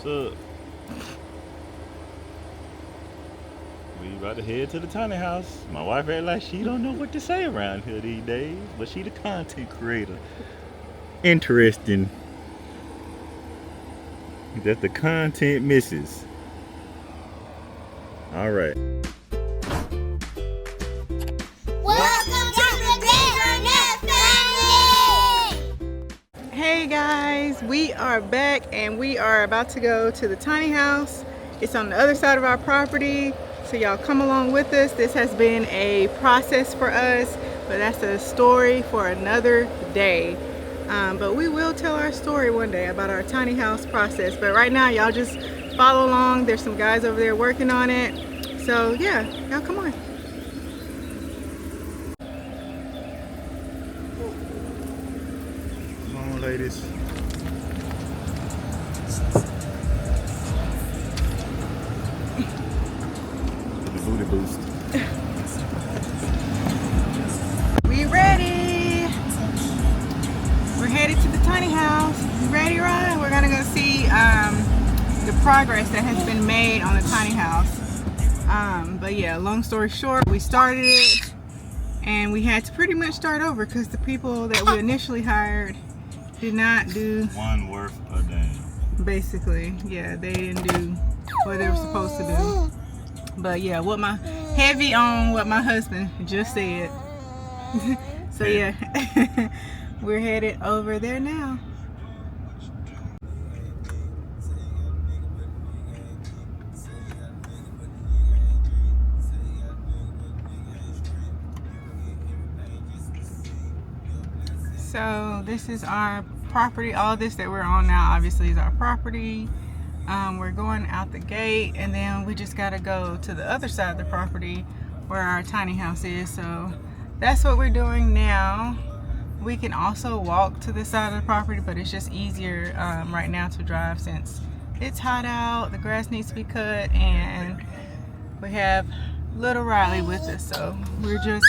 So we about to head to the tiny house. My wife act like she don't know what to say around here these days, but she the content creator. Interesting that the content misses. All right. Hey guys, we are back and we are about to go to the tiny house. It's on the other side of our property, so y'all come along with us. This has been a process for us, but that's a story for another day. But we will tell our story one day about our tiny house process. But right now, y'all just follow along. There's some guys over there working on it. So yeah, y'all come on. Come on, ladies. The booty boost. We ready. We're headed to the tiny house. You ready, Ryan? We're gonna go see the progress that has been made on the tiny house. But yeah, long story short, we started it and we had to pretty much start over because the people that we initially hired did not do One worth a damn. basically. Yeah, they didn't do what they were supposed to do. But yeah, what my husband just said. So yeah, we're headed over there now. So this is our property. All this that we're on now obviously is our property. We're going out the gate and then we just gotta go to the other side of the property where our tiny house is. So that's what we're doing now. We can also walk to this side of the property, but it's just easier right now to drive since it's hot out, the grass needs to be cut, and we have little Riley with us. So we're just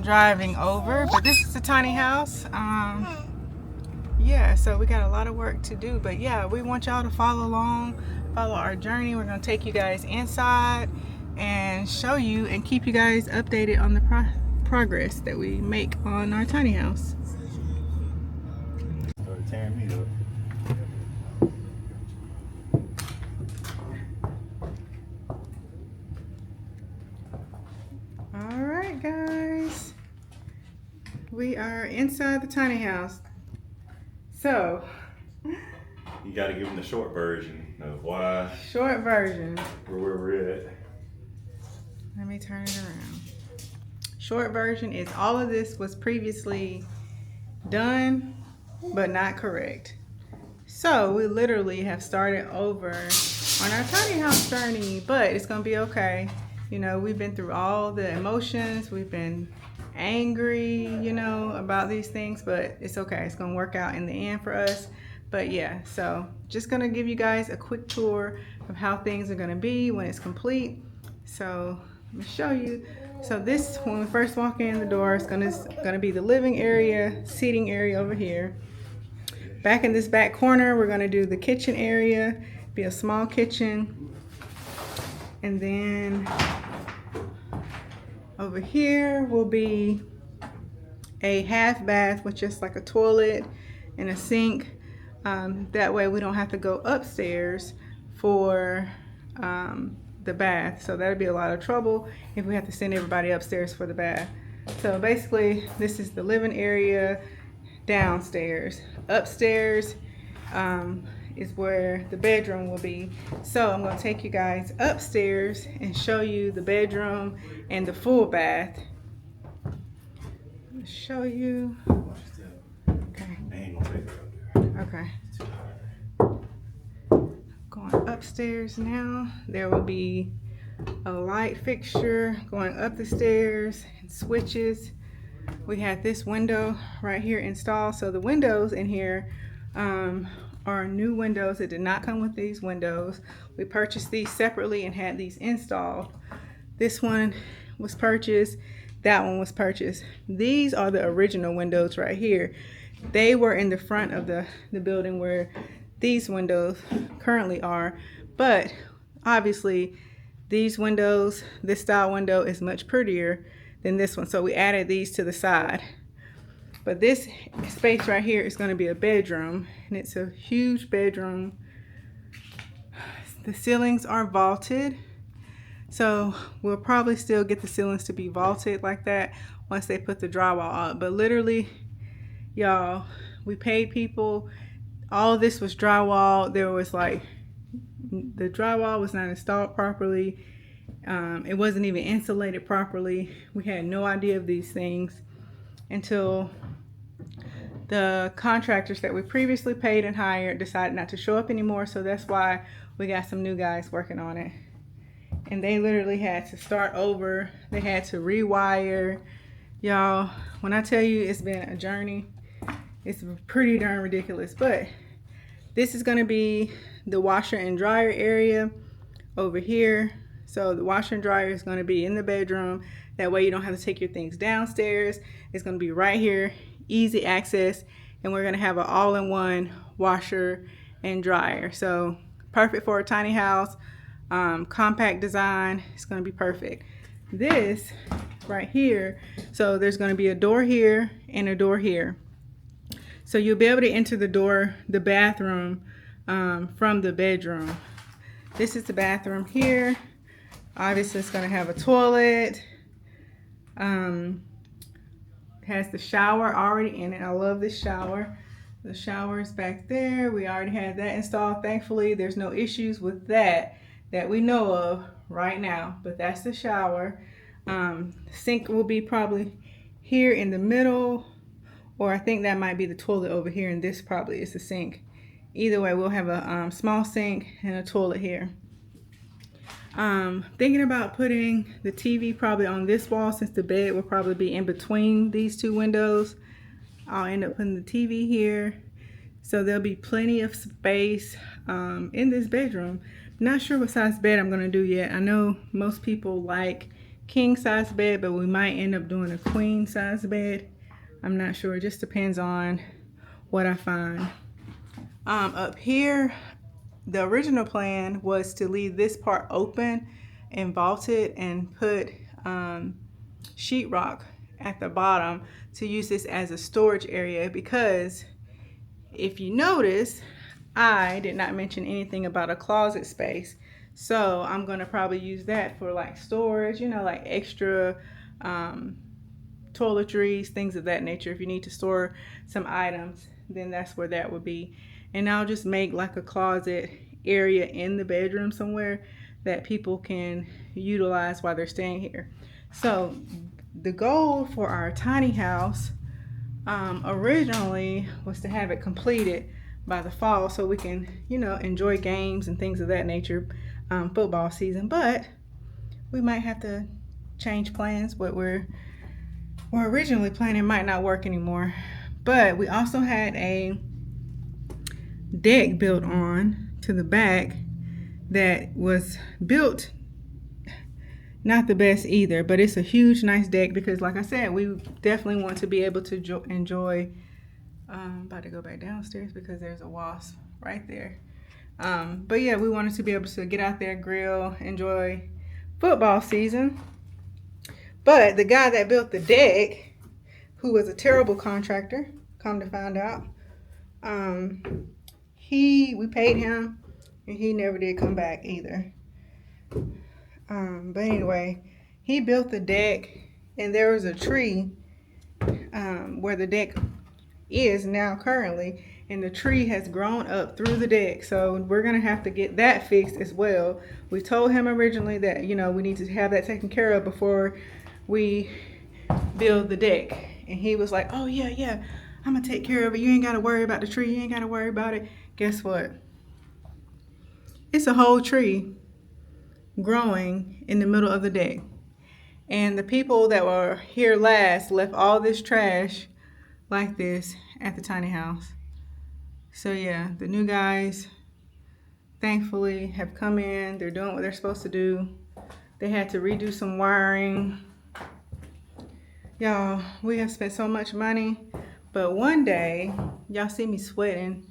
driving over, but this is a tiny house. Yeah, so we got a lot of work to do, but yeah, we want y'all to follow along, follow our journey. We're going to take you guys inside and show you and keep you guys updated on the progress that we make on our tiny house. Started tearing me up. All right, guys, we are inside the tiny house. So You gotta give them the short version of why short version. we're where we're at. Let me turn it around. Short version is all of this was previously done, but not correct. So we literally have started over on our tiny house journey, but it's gonna be okay. You know, we've been through all the emotions. We've been angry, you know, about these things, but it's okay. It's gonna work out in the end for us. But yeah, so just gonna give you guys a quick tour of how things are gonna be when it's complete. So let me show you. So this, when we first walk in the door, it's gonna be the living area, seating area over here. Back in this back corner, we're gonna do the kitchen area, be a small kitchen. And then over here will be a half bath with just like a toilet and a sink. That way we don't have to go upstairs for the bath. So that'd be a lot of trouble if we have to send everybody upstairs for the bath. So basically this is the living area downstairs. Upstairs is where the bedroom will be. So I'm going to take you guys upstairs and show you the bedroom and the full bath. I'll show you. Okay. Okay. Going upstairs now. There will be a light fixture going up the stairs and switches. We had this window right here installed. So the windows in here are new windows. It did not come with these windows. We purchased these separately and had these installed. This one was purchased. That one was purchased. These are the original windows right here. They were in the front of the building where these windows currently are, but obviously these windows, this style window is much prettier than this one, so we added these to the side. But this space right here is going to be a bedroom, and it's a huge bedroom. The ceilings are vaulted, so we'll probably still get the ceilings to be vaulted like that once they put the drywall up. But literally, y'all, we paid people. All of this was drywall. There was like, the drywall was not installed properly. It wasn't even insulated properly. We had no idea of these things until the contractors that we previously paid and hired decided not to show up anymore. So that's why we got some new guys working on it. And they literally had to start over. They had to rewire. Y'all, when I tell you it's been a journey, it's pretty darn ridiculous. But this is going to be the washer and dryer area over here. So the washer and dryer is going to be in the bedroom. That way you don't have to take your things downstairs. It's going to be right here, easy access. And we're going to have an all-in-one washer and dryer. So perfect for a tiny house, compact design. It's going to be perfect. This right here, so there's going to be a door here and a door here. So you'll be able to enter the bathroom from the bedroom. This is the bathroom here. Obviously it's going to have a toilet. Has the shower already in it. I love this shower. The shower is back there. We already had that installed. Thankfully, there's no issues with that we know of right now. But that's the shower. Sink will be probably here in the middle, or I think that might be the toilet over here, and this probably is the sink. Either way, we'll have a small sink and a toilet here. Thinking about putting the TV probably on this wall, since the bed will probably be in between these two windows. I'll end up putting the TV here, so there'll be plenty of space in this bedroom. Not sure what size bed I'm going to do yet. I know most people like king size bed, but we might end up doing a queen size bed. I'm not sure. It just depends on what I find. Up here, the original plan was to leave this part open and vaulted and put sheetrock at the bottom to use this as a storage area, because if you notice, I did not mention anything about a closet space. So I'm going to probably use that for like storage, you know, like extra toiletries, things of that nature. If you need to store some items, then that's where that would be. And I'll just make like a closet area in the bedroom somewhere that people can utilize while they're staying here. So the goal for our tiny house originally was to have it completed by the fall, so we can, you know, enjoy games and things of that nature, football season. But we might have to change plans. What we're originally planning might not work anymore. But we also had a deck built on to the back that was built not the best either, but it's a huge nice deck, because like I said, we definitely want to be able to enjoy. I'm about to go back downstairs because there's a wasp right there. But yeah, we wanted to be able to get out there, grill, enjoy football season. But the guy that built the deck, who was a terrible contractor, come to find out, we paid him and he never did come back either. But anyway, he built the deck, and there was a tree where the deck is now currently, and the tree has grown up through the deck, so we're gonna have to get that fixed as well. We told him originally that, you know, we need to have that taken care of before we build the deck, and he was like, oh yeah, I'm gonna take care of it. You ain't gotta worry about the tree. You ain't gotta worry about it. Guess what? It's a whole tree growing in the middle of the deck. And the people that were here last left all this trash like this at the tiny house. So yeah, the new guys thankfully have come in. They're doing what they're supposed to do. They had to redo some wiring. Y'all, we have spent so much money, but one day, y'all see me sweating.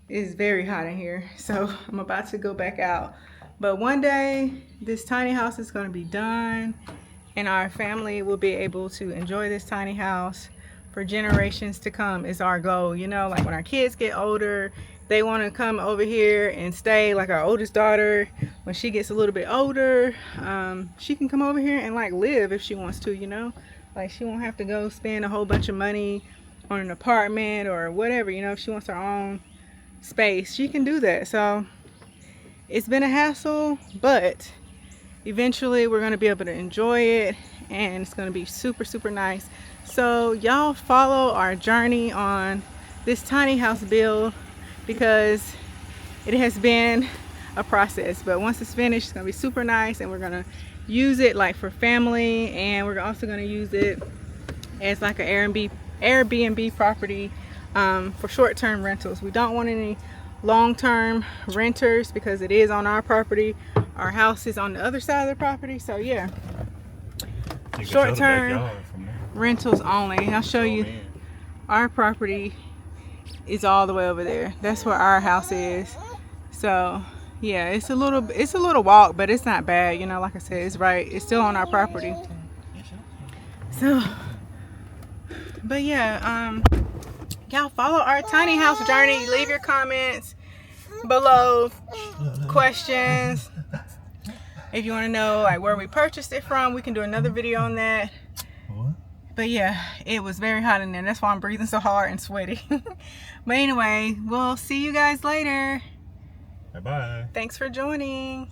It's very hot in here, so I'm about to go back out. But one day, this tiny house is going to be done, and our family will be able to enjoy this tiny house for generations to come is our goal. You know, like when our kids get older, they want to come over here and stay. Like our oldest daughter, when she gets a little bit older, she can come over here and like live if she wants to, you know. Like she won't have to go spend a whole bunch of money on an apartment or whatever, you know. If she wants her own space, she can do that. So it's been a hassle, but eventually we're going to be able to enjoy it, and it's going to be super, super nice. So y'all follow our journey on this tiny house build, because it has been a process, but once it's finished, it's going to be super nice, and we're going to use it like for family, and we're also going to use it as like an Airbnb property for short-term rentals. We don't want any long-term renters because it is on our property. Our house is on the other side of the property, so yeah, short-term rentals only. I'll show you. Our property is all the way over there. That's where our house is. So yeah, it's a little walk, but it's not bad, you know. Like I said, it's still on our property. So but yeah, y'all follow our tiny house journey. Leave your comments below, questions. If you want to know like where we purchased it from, we can do another video on that. But yeah, it was very hot in there. That's why I'm breathing so hard and sweaty. But anyway, we'll see you guys later. Bye-bye. Thanks for joining.